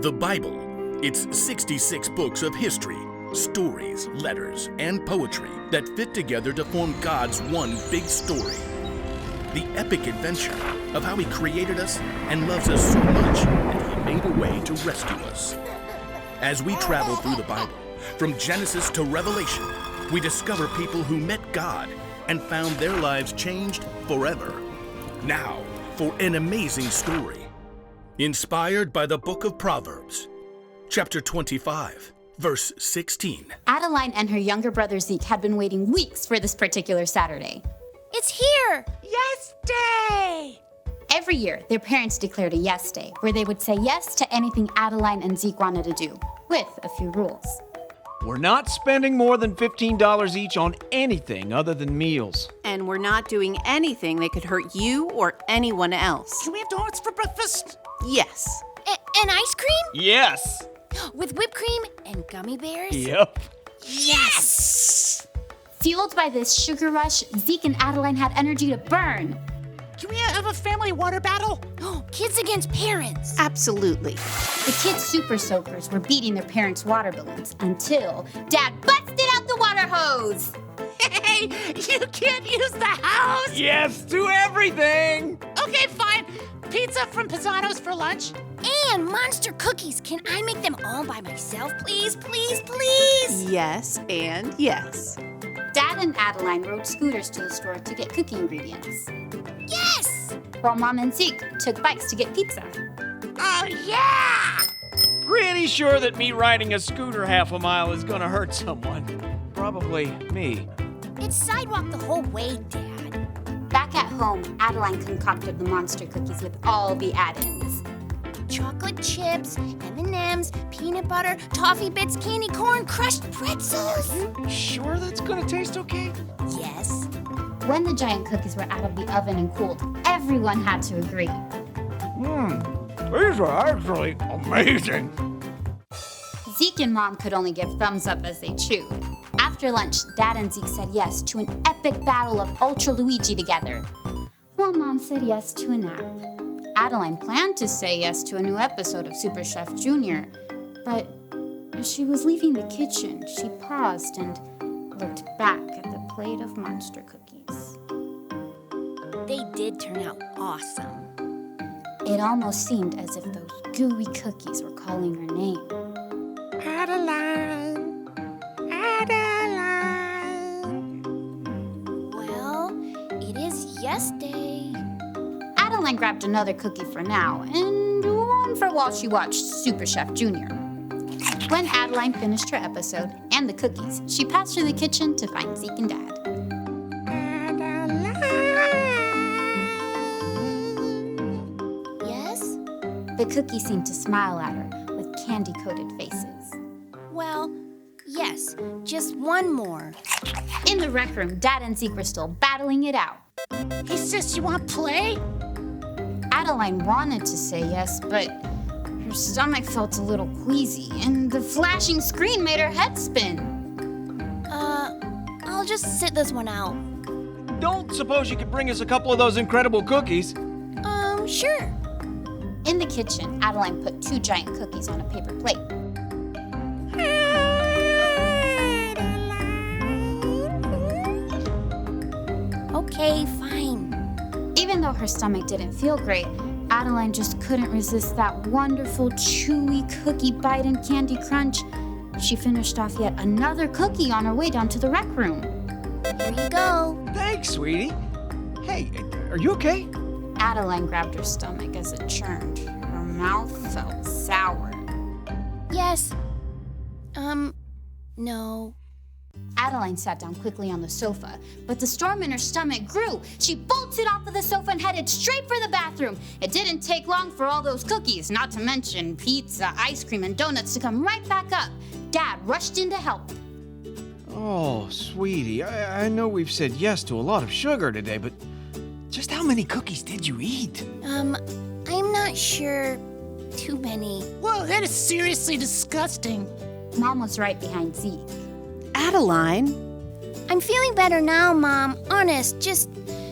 The Bible. It's 66 books of history, stories, letters, and poetry that fit together to form God's one big story. The epic adventure of how He created us and loves us so much that He made a way to rescue us. As we travel through the Bible, from Genesis to Revelation, we discover people who met God and found their lives changed forever. Now, for an amazing story. Inspired by the book of Proverbs, chapter 25, verse 16. Adeline and her younger brother Zeke had been waiting weeks for this particular Saturday. It's here! Yes Day! Every year, their parents declared a yes day, where they would say yes to anything Adeline and Zeke wanted to do, with a few rules. We're not spending more than $15 each on anything other than meals. And we're not doing anything that could hurt you or anyone else. Can we have donuts for breakfast? Yes. And ice cream? Yes! With whipped cream and gummy bears? Yep. Yes! Fueled by this sugar rush, Zeke and Adeline had energy to burn. Can we have a family water battle? Kids against parents. Absolutely. The kids' super soakers were beating their parents' water balloons until Dad busted out the water hose. Hey, you can't use the house! Yes to everything! Okay, fine. Pizza from Pisano's for lunch. And monster cookies. Can I make them all by myself, please, please, please? Yes and yes. Dad and Adeline rode scooters to the store to get cookie ingredients, Yes! while Mom and Zeke took bikes to get pizza. Oh, yeah! Pretty sure that me riding a scooter half a mile is gonna hurt someone. Probably me. It's sidewalk the whole way, Dad. Back at home, Adeline concocted the monster cookies with all the add-ins. Chocolate chips, M&Ms, peanut butter, toffee bits, candy corn, crushed pretzels. Sure that's gonna taste okay? Yes. When the giant cookies were out of the oven and cooled, everyone had to agree. These are actually amazing. Zeke and Mom could only give thumbs up as they chewed. After lunch, Dad and Zeke said yes to an epic battle of Ultra Luigi together, while Mom said yes to a nap. Adeline planned to say yes to a new episode of Super Chef Junior, but as she was leaving the kitchen, she paused and looked back at the plate of monster cookies. They did turn out awesome. It almost seemed as if those gooey cookies were calling her name. Adeline. Adeline. Well, it is yes day. Adeline grabbed another cookie for now and one for while she watched Super Chef Junior. When Adeline finished her episode and the cookies, she passed through the kitchen to find Zeke and Dad. Yes? The cookies seemed to smile at her with candy-coated faces. Well, yes. Just one more. In the rec room, Dad and Zeke were still battling it out. Hey, sis, you want to play? Adeline wanted to say yes, but her stomach felt a little queasy, and the flashing screen made her head spin. I'll just sit this one out. Don't suppose you could bring us a couple of those incredible cookies? Sure. In the kitchen, Adeline put 2 giant cookies on a paper plate. Okay, fine. Even though her stomach didn't feel great, Adeline just couldn't resist that wonderful chewy cookie bite and candy crunch. She finished off yet another cookie on her way down to the rec room. Here you go. Thanks, sweetie. Hey, are you okay? Adeline grabbed her stomach as it churned. Her mouth felt sour. Yes. No. Adeline sat down quickly on the sofa, but the storm in her stomach grew. She bolted off of the sofa and headed straight for the bathroom. It didn't take long for all those cookies, not to mention pizza, ice cream, and donuts, to come right back up. Dad rushed in to help. Oh, sweetie, I know we've said yes to a lot of sugar today, but just how many cookies did you eat? I'm not sure. Too many. Whoa, that is seriously disgusting. Mom was right behind Zeke. Adeline? I'm feeling better now, Mom. Honest, just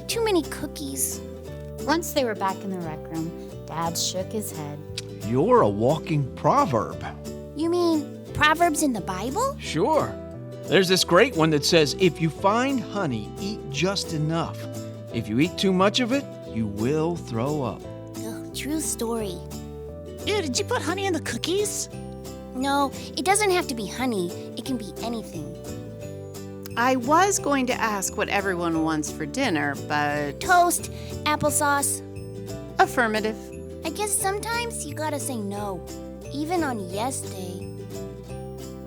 too many cookies. Once they were back in the rec room, Dad shook his head. You're a walking proverb. You mean Proverbs in the Bible? Sure. There's this great one that says, if you find honey, eat just enough. If you eat too much of it, you will throw up. Oh, true story. Ew, did you put honey in the cookies? No, it doesn't have to be honey. It can be anything. I was going to ask what everyone wants for dinner, but Toast, applesauce. affirmative. I guess sometimes you gotta say no, even on yes day.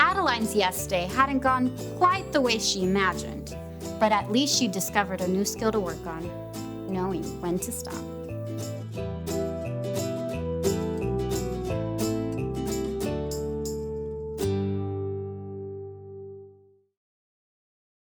Adeline's yes day hadn't gone quite the way she imagined, but at least she discovered a new skill to work on, knowing when to stop.